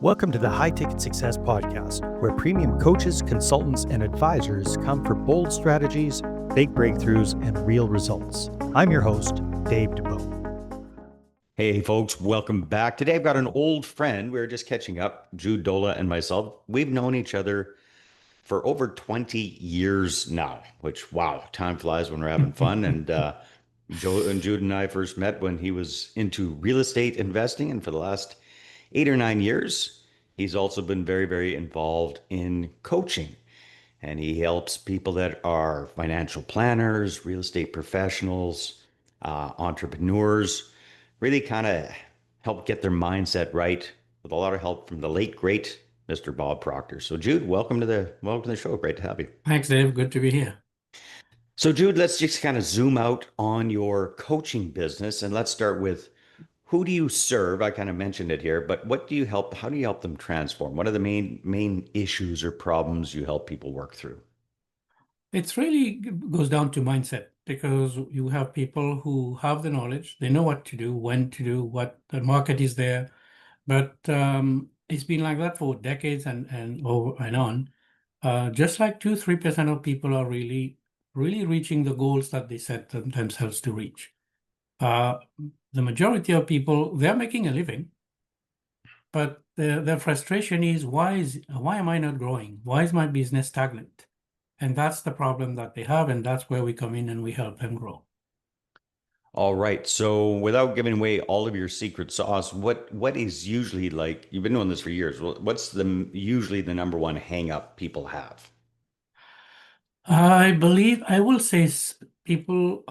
Welcome to the High Ticket Success Podcast, where premium coaches, consultants, and advisors come for bold strategies, big breakthroughs, and real results. I'm your host, Dave Dubeau. Hey, folks, welcome back. Today I've got an old friend. We were just catching up, Jude Dholah and myself. We've known each other for over 20 years now, which, wow, time flies when we're having fun. And Joe and Jude and I first met when he was into real estate investing. And for the last 8 or 9 years, he's also been very, very involved in coaching. And he helps people that are financial planners, real estate professionals, entrepreneurs, really kind of help get their mindset right with a lot of help from the late great Mr. Bob Proctor. So Jude, welcome to the show. Great to have you. Thanks, Dave. Good to be here. So Jude, let's just kind of zoom out on your coaching business and let's start with who do you serve? I kind of mentioned it here, but what do you help? How do you help them transform? What are the main issues or problems you help people work through? It's really goes down to mindset because you have people who have the knowledge, they know what to do, when to do, what the market is there, but it's been like that for decades and over and on. Just like 2-3% of people are really reaching the goals that they set themselves to reach. The majority of people, they're making a living, but their frustration is why am I not growing? Why is my business stagnant? And that's the problem that they have, and that's where we come in and we help them grow. All right. So without giving away all of your secret sauce, what is usually like, you've been doing this for years. What's usually the number one hang up people have? I believe I will say people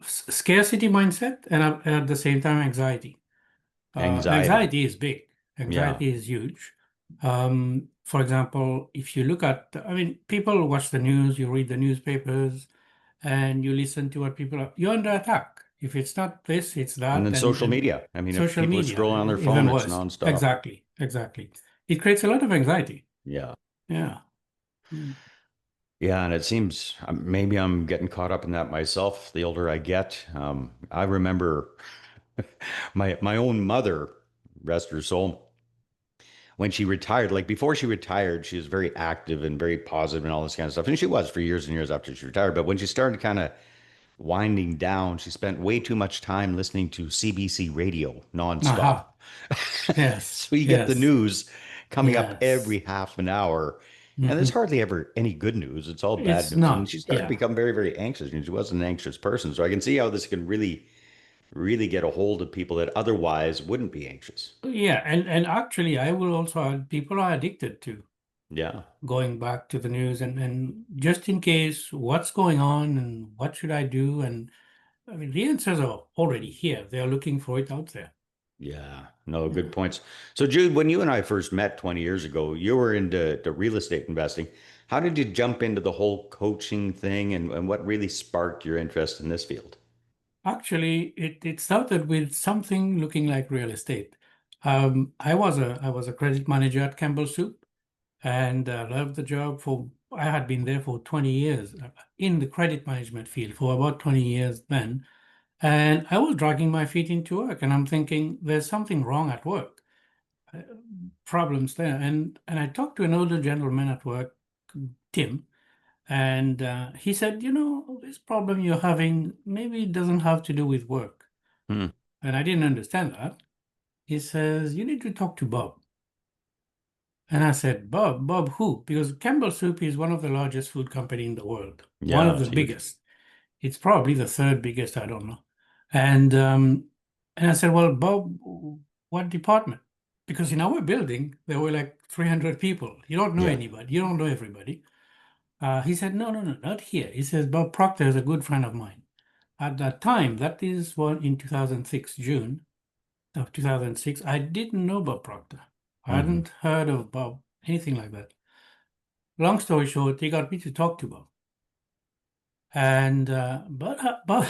scarcity mindset and at the same time anxiety. Anxiety. Anxiety is big. Yeah. Anxiety is huge. For example, if you look at, I mean, people watch the news, you read the newspapers, and you listen to what people are, you're under attack. If it's not this, it's And that. then social media. I mean, if Social people are media, scrolling on their phone, even it's worse. nonstop. Exactly. It creates a lot of anxiety. Yeah. Yeah. Mm. Yeah. And it seems maybe I'm getting caught up in that myself the older I get. I remember my own mother, rest her soul, when she retired, like before she retired, she was very active and very positive and all this kind of stuff. And she was for years and years after she retired. But when she started kind of winding down, she spent way too much time listening to CBC radio nonstop. Aha. Yes. So you get the Yes. news coming up Yes. every half an hour. And there's Hmm. hardly ever any good news. It's all bad It's news. And not. she started to Yeah. become very, very anxious. And she wasn't an anxious person. So I can see how this can really, really get a hold of people that otherwise wouldn't be anxious. Yeah. And actually, I will also add people are addicted to Yeah. going back to the news and just in case what's going on and what should I do? And I mean, the answers are already here. They're looking for it out there. Yeah, no, good Yeah. points. So, Jude, when you and I first met 20 years ago, you were into real estate investing. How did you jump into the whole coaching thing and what really sparked your interest in this field? Actually, it started with something looking like real estate. I was a credit manager at Campbell Soup and loved the job for I had been there for 20 years in the credit management field for about 20 years then. And I was dragging my feet into work and I'm thinking there's something wrong at work. Uh, Problems there. And I talked to an older gentleman at work, Tim, and he said, this problem you're having, maybe it doesn't have to do with work. Hmm. And I didn't understand that. He says, you need to talk to Bob. And I said, Bob who? Because Campbell Soup is one of the largest food company in the world, one Yeah, of the it's huge. biggest. It's probably the third biggest, I don't know. And I said, well, Bob, what department? Because in our building, there were like 300 people. You don't know Yeah. anybody. You don't know everybody. He said, no, not here. He says, Bob Proctor is a good friend of mine. At that time, that is what in 2006, June of 2006, I didn't know Bob Proctor. I Hmm. hadn't heard of Bob, anything like that. Long story short, he got me to talk to Bob. And Bob,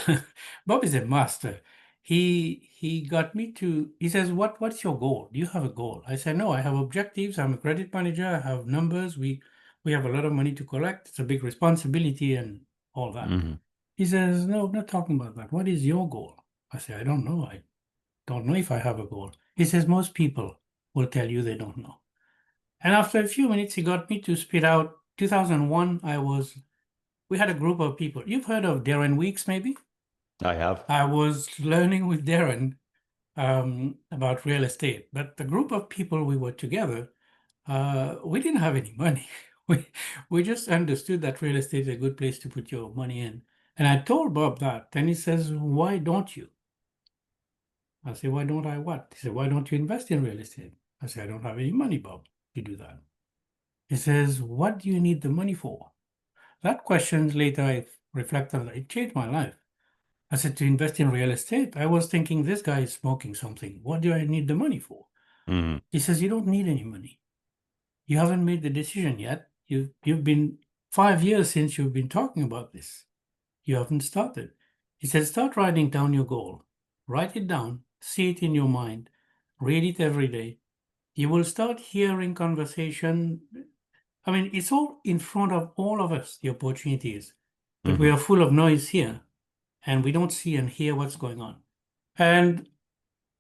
Bob is a master. He got me to. He says, "What's your goal? Do you have a goal?" I said, "No, I have objectives. I'm a credit manager. I have numbers. We have a lot of money to collect. It's a big responsibility and all that." Hmm. He says, "No, I'm not talking about that. What is your goal?" I say, "I don't know. I don't know if I have a goal." He says, "Most people." will tell you they don't know. And after a few minutes, he got me to spit out 2001. We had a group of people. You've heard of Darren Weeks, maybe? I have. I was learning with Darren about real estate, but the group of people we were together, we didn't have any money. We just understood that real estate is a good place to put your money in. And I told Bob that, and he says, "Why don't you?" I said, "Why don't I what?" He said, "Why don't you invest in real estate?" I said, "I don't have any money, Bob, to do that." He says, "What do you need the money for?" That question later I reflected on, it changed my life. I said, "To invest in real estate." I was thinking, this guy is smoking something. What do I need the money for? Mhm. He says, "You don't need any money. You haven't made the decision yet. You've been 5 years since you've been talking about this. You haven't started." He said, "Start writing down your goal. Write it down, see it in your mind, read it every day. You will start hearing conversation. I mean, it's all in front of all of us, the opportunities, but we Mhm. are full of noise here and we don't see and hear what's going on." And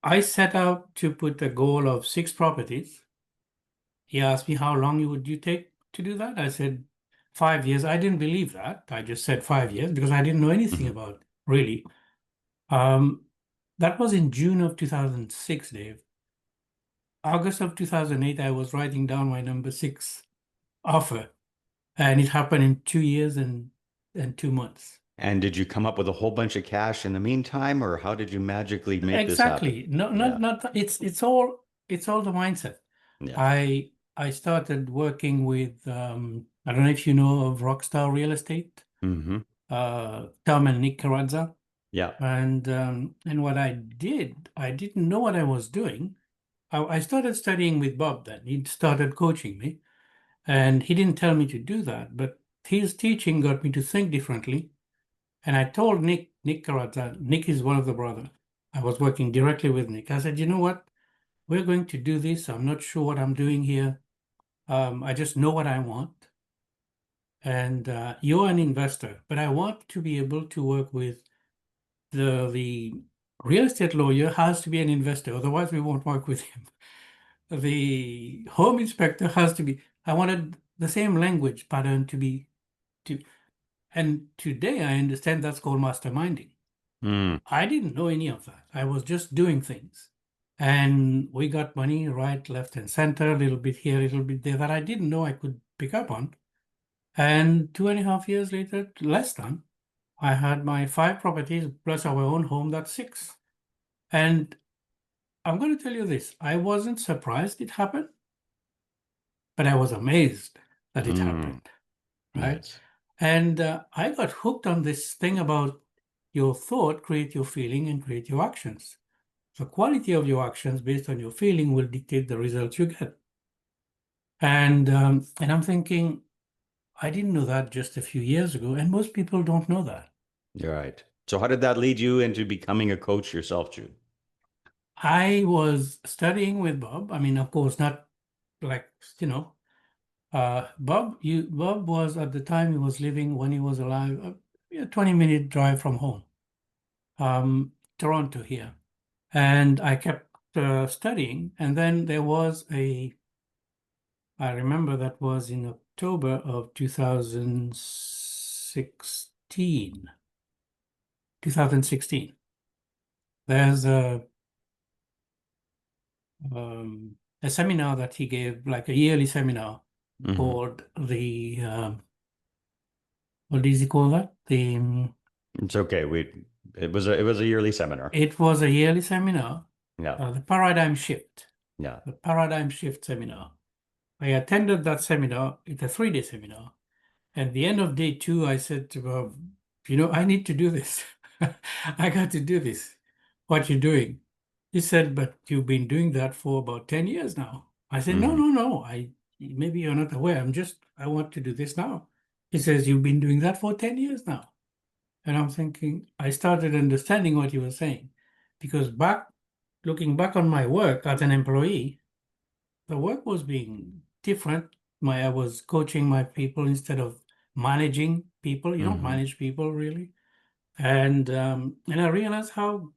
I set out to put a goal of 6 properties. He asked me, "How long would you take to do that?" I said, 5 years. I didn't believe that. I just said 5 years because I didn't know anything Mhm. about really. Um, that was in June of 2006, Dave. August of 2008, I was writing down my number 6 offer, and it happened in 2 years and 2 months. And did you come up with a whole bunch of cash in the meantime, or how did you magically make this happen? Exactly. No, Yeah. not it's all the mindset. Yeah. I started working with I don't know if you know of Rockstar Real Estate, Hmm. Tom and Nick Carrazza. Yeah. And what I did, I didn't know what I was doing. I started studying with Bob then. He started coaching me, and he didn't tell me to do that, but his teaching got me to think differently. And I told Nick Carrazza, Nick is one of the brothers. I was working directly with Nick. I said, "You know what? We're going to do this. I'm not sure what I'm doing here. I just know what I want. And you're an investor, but I want to be able to work with the real estate lawyer has to be an investor, otherwise we won't work with him. The home inspector has to be. I wanted the same language pattern to, and today I understand that's called masterminding. Mm. I didn't know any of that. I was just doing things. And we got money right, left, and center, a little bit here, a little bit there that I didn't know I could pick up on. And 2.5 years later, less than, I had my 5 properties plus our own home, that's 6. And I'm going to tell you this, I wasn't surprised it happened, but I was amazed that it Mm. happened, right? Yes. And I got hooked on this thing about your thought, create your feeling, and create your actions. The quality of your actions based on your feeling will dictate the results you get. And I'm thinking, I didn't know that just a few years ago, and most people don't know that. You're right. So how did that lead you into becoming a coach yourself, Jude? I was studying with Bob. I mean, of course, not like, Bob was at the time he was living when he was alive, a 20-minute drive from home, Toronto here. And I kept studying. And then there was I remember that was in October of 2016. 2016. There's a seminar that he gave, like a yearly seminar Hmm. called what does he call that? It's okay. It was a yearly seminar. It was a yearly seminar, Yeah. the paradigm shift, Yeah. the paradigm shift seminar. I attended that seminar. It's a 3-day seminar. At the end of day 2, I said to Bob, I need to do this. I got to do this. What you doing? He said, "But you've been doing that for about 10 years now." I said, "No, Hmm. no, no. Maybe you're not aware. I want to do this now." He says, "You've been doing that for 10 years now." And I'm thinking, I started understanding what he was saying. Because looking back on my work as an employee, the work was being different. I was coaching my people instead of managing people. You don't Hmm. manage people really. And I realized how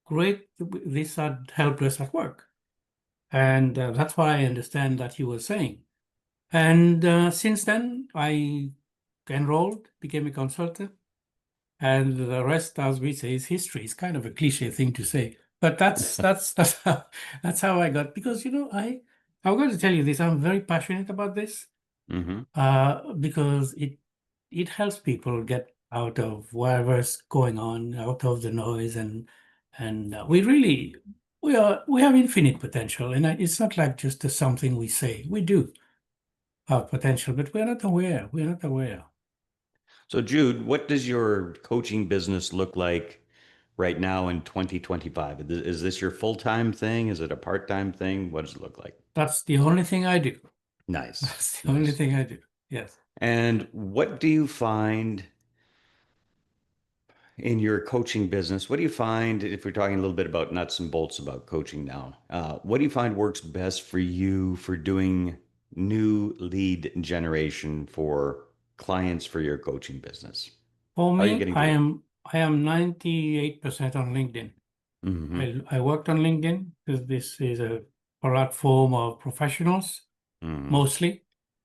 great this had helped us at work. And that's what I understand that you were saying. And since then, I enrolled, became a consultant, and the rest, as we say, is history. It's kind of a cliche thing to say, but that's how I got. Because I'm going to tell you this. I'm very passionate about this Mm-hmm. because it helps people get out of whatever's going on, out of the noise, and we have infinite potential, and it's not like just something we say. We do have potential, but we're not aware. We're not aware. So, Jude, what does your coaching business look like right now in 2025? Is this your full-time thing? Is it a part-time thing? What does it look like? That's the only thing I do. Nice. That's the only Nice. thing I do. Yes. And what do you find in your coaching business? What do you find, if we're talking a little bit about nuts and bolts about coaching now, what do you find works best for you for doing new lead generation for clients for your coaching business? For How are you me, getting I to work? am I am 98% on LinkedIn. Mm-hmm. I worked on LinkedIn because this is a platform of professionals Mm-hmm. mostly.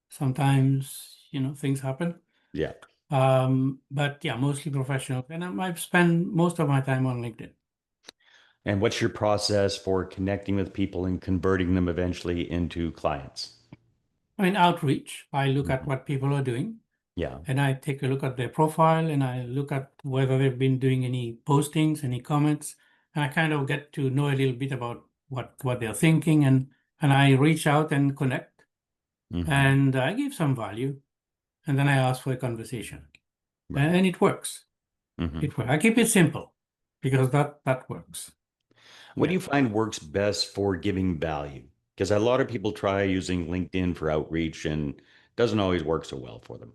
Sometimes, things happen. Yeah. But yeah, mostly professional. And I've spent most of my time on LinkedIn. And what's your process for connecting with people and converting them eventually into clients? I mean, outreach. I look at Mhm. what people are doing Yeah. and I take a look at their profile and I look at whether they've been doing any postings, any comments, and I kind of get to know a little bit about what they're thinking and I reach out and connect Mm-hmm. and I give some value and then I ask for a conversation. Right. And it works. Mm-hmm. It works. I keep it simple because that works. What do Yeah. you find works best for giving value? Because a lot of people try using LinkedIn for outreach and doesn't always work so well for them.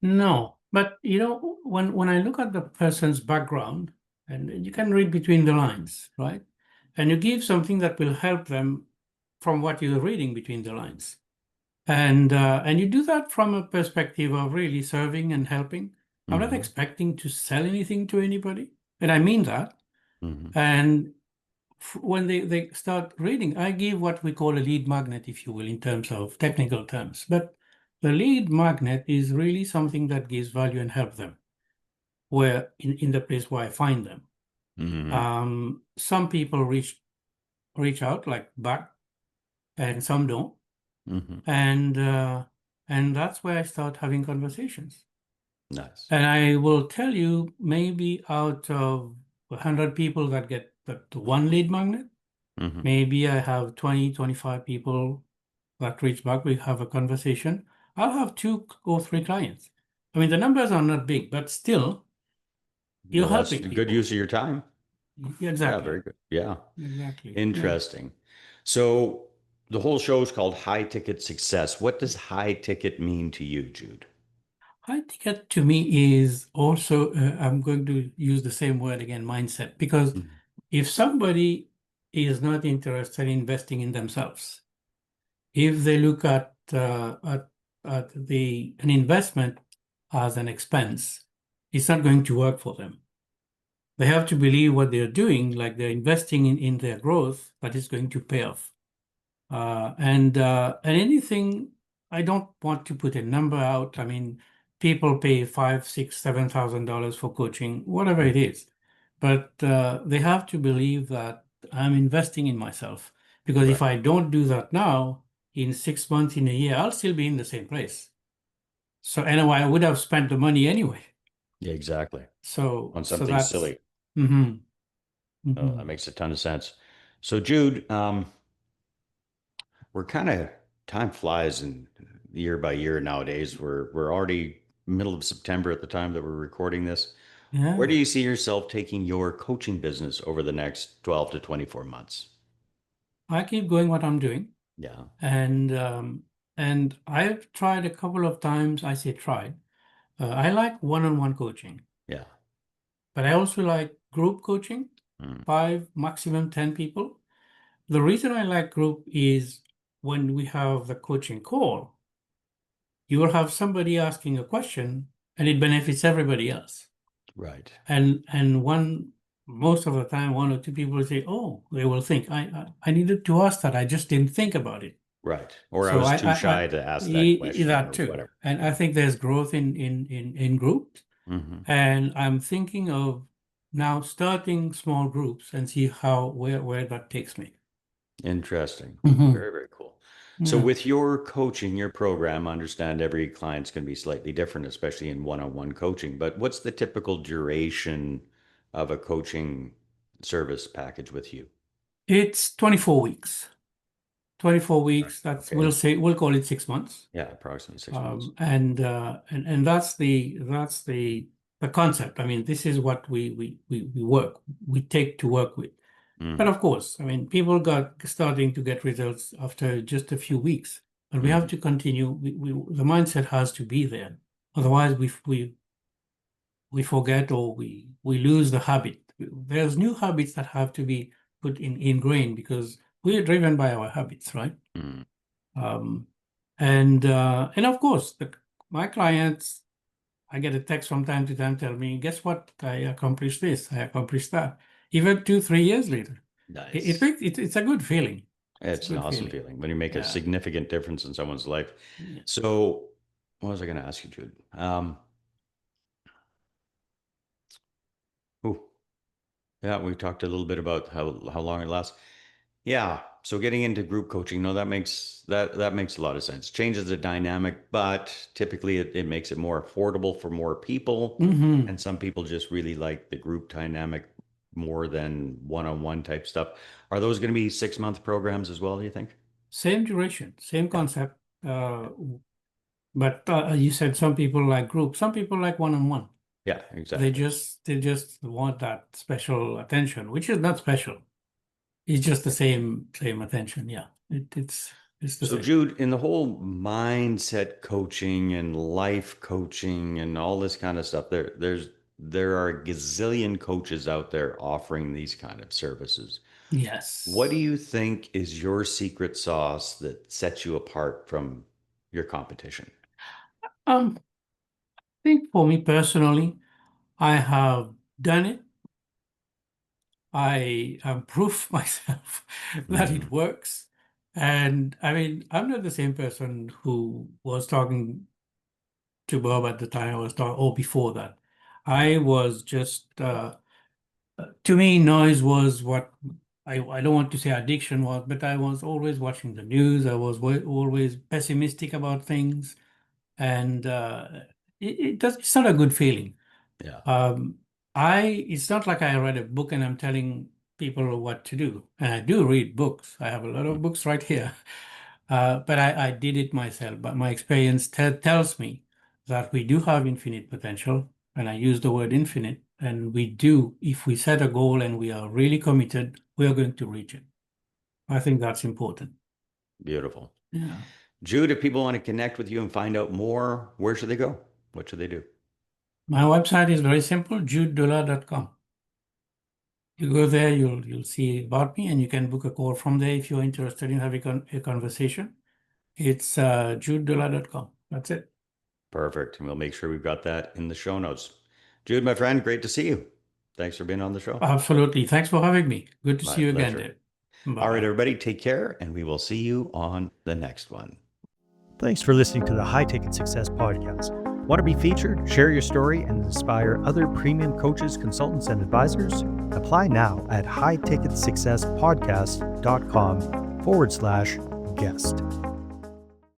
No, but when I look at the person's background, and you can read between the lines, right? And you give something that will help them from what you're reading between the lines. And you do that from a perspective of really serving and helping. I'm not Mm-hmm. expecting to sell anything to anybody, and I mean that. Mm-hmm. And when they start reading, I give what we call a lead magnet, if you will, in terms of technical terms. But the lead magnet is really something that gives value and help them where in the place where I find them. Mm-hmm. Some people reach out like back, and some don't, Mm-hmm. and that's where I start having conversations. Nice. And I will tell you, maybe out of 100 people that get the one lead magnet, Mm-hmm. maybe I have 20, 25 people that reach back. We have a conversation. I'll have 2 or 3 clients. I mean, the numbers are not big, but still, you're Well, that's helping a good people. use of your time. Yeah, Exactly. very good. Yeah. Exactly. Yeah. Interesting. So the whole show is called High Ticket Success. What does high ticket mean to you, Jude? High ticket to me is also, I'm going to use the same word again, mindset, because Mhm. if somebody is not interested in investing in themselves, if they look at an investment as an expense, it's not going to work for them. They have to believe what they're doing, like they're investing in their growth, that is going to pay off. And anything, I don't want to put a number out. I mean, people pay $5, $6, $7,000 for coaching, whatever it is, but they have to believe that I'm investing in myself. Because if Right. I don't do that now, in 6 months, in a year, I'll still be in the same place. So anyway, I would have spent the money anyway. Yeah, exactly. So On so something that's silly. hmm Oh, hmm that makes a ton of sense. So, Jude, we're kind of time flies and year by year nowadays. We're already middle of September at the time that we're recording this. Where do Yeah. you see yourself taking your coaching business over the next 12 to 24 months? I keep going what I'm doing. Yeah. And I've tried a couple of times. I say tried. I like one-on-one coaching, Yeah. but I also like group coaching, Mm, 5, maximum 10 people. The reason I like group is when we have the coaching call, you will have somebody asking a question and it benefits everybody else. right. And one most of the time, one or two people will say, "Oh," they will think, I needed to ask that. I just didn't think about it." Right. Or I So was too shy to ask that question that or too. whatever. And I think there's growth in groups. Hmm. And I'm thinking of now starting small groups and see where that takes me. Interesting. Hmm. Very, very cool. So Yeah. with your coaching, your program, I understand every client's going to be slightly different, especially in one-on-one coaching, but what's the typical duration of a coaching service package with you? It's 24 weeks. 24 Right. weeks. Okay. We'll call it 6 months. Yeah, approximately 6 months. And that's the concept. I mean, this is what we take to work with. But Hmm. of course, I mean, people got starting to get results after just a few weeks. But we have Hmm. to continue. The mindset has to be there. Otherwise, we forget or we lose the habit. There's new habits that have to be ingrained because we are driven by our habits, right? Hmm. Um, and of course, my clients, I get a text from time to time tell me, "Guess what? I accomplished this. I accomplished that." Even 2, 3 years later, Nice. it's a good feeling. It's a It's an good awesome feeling. feeling when you make a Yeah. significant difference in someone's life. Yeah. So, what was I going to ask you, Jude? Ooh, yeah, we talked a little bit about how long it lasts. Yeah, so getting into group coaching, no, that makes a lot of sense. Changes the dynamic, but typically it makes it more affordable for more people. Hmm. And some people just really like the group dynamic more than one-on-one type stuff. Are those going to be 6-month programs as well, do you think? Same duration, same Yeah, concept. But you said some people like group, some people like one-on-one. yeah, They exactly. just want that special attention, which is not special. It's just the same attention. Yeah, it's the So, same. Jude, in the whole mindset coaching and life coaching and all this kind of stuff, there are a gazillion coaches out there offering these kind of services. What do Yes. you think is your secret sauce that sets you apart from your competition? I think for me personally, I have done it. I am proof myself that Hmm. it works. And I mean, I'm not the same person who was talking to Bob at the time I was talking, or before that. Yeah. I was just, to me, noise was what I don't want to say addiction was, but I was always watching the news. I was always pessimistic about things. And it's not a good feeling. Yeah. Um, it's not like I read a book and I'm telling people what to do. And I do read books. I have a lot of books right here. But I did it myself. But my experience tells me that we do have infinite potential. And I use the word infinite. And we do, if we set a goal and we are really committed, we are going to reach it. I think that's important. Beautiful. Yeah. Jude, if people want to connect with you and find out more, where should they go? What should they do? My website is very simple, judedholah.com. You go there, you'll see about me, and you can book a call from there if you're interested in having a conversation. It's judedholah.com. That's it. Perfect. And we'll make sure we've got that in the show notes. Jude, my friend, great to see you. Thanks for being on the show. Absolutely. Thanks for having me. Good to My see you again, pleasure. Dave. All right, Bye-bye. everybody, take care, and we will see you on the next one. Thanks for listening to the High Ticket Success Podcast. Want to be featured? Share your story and inspire other premium coaches, consultants, and advisors? Apply now at highticketsuccesspodcast.com/guest.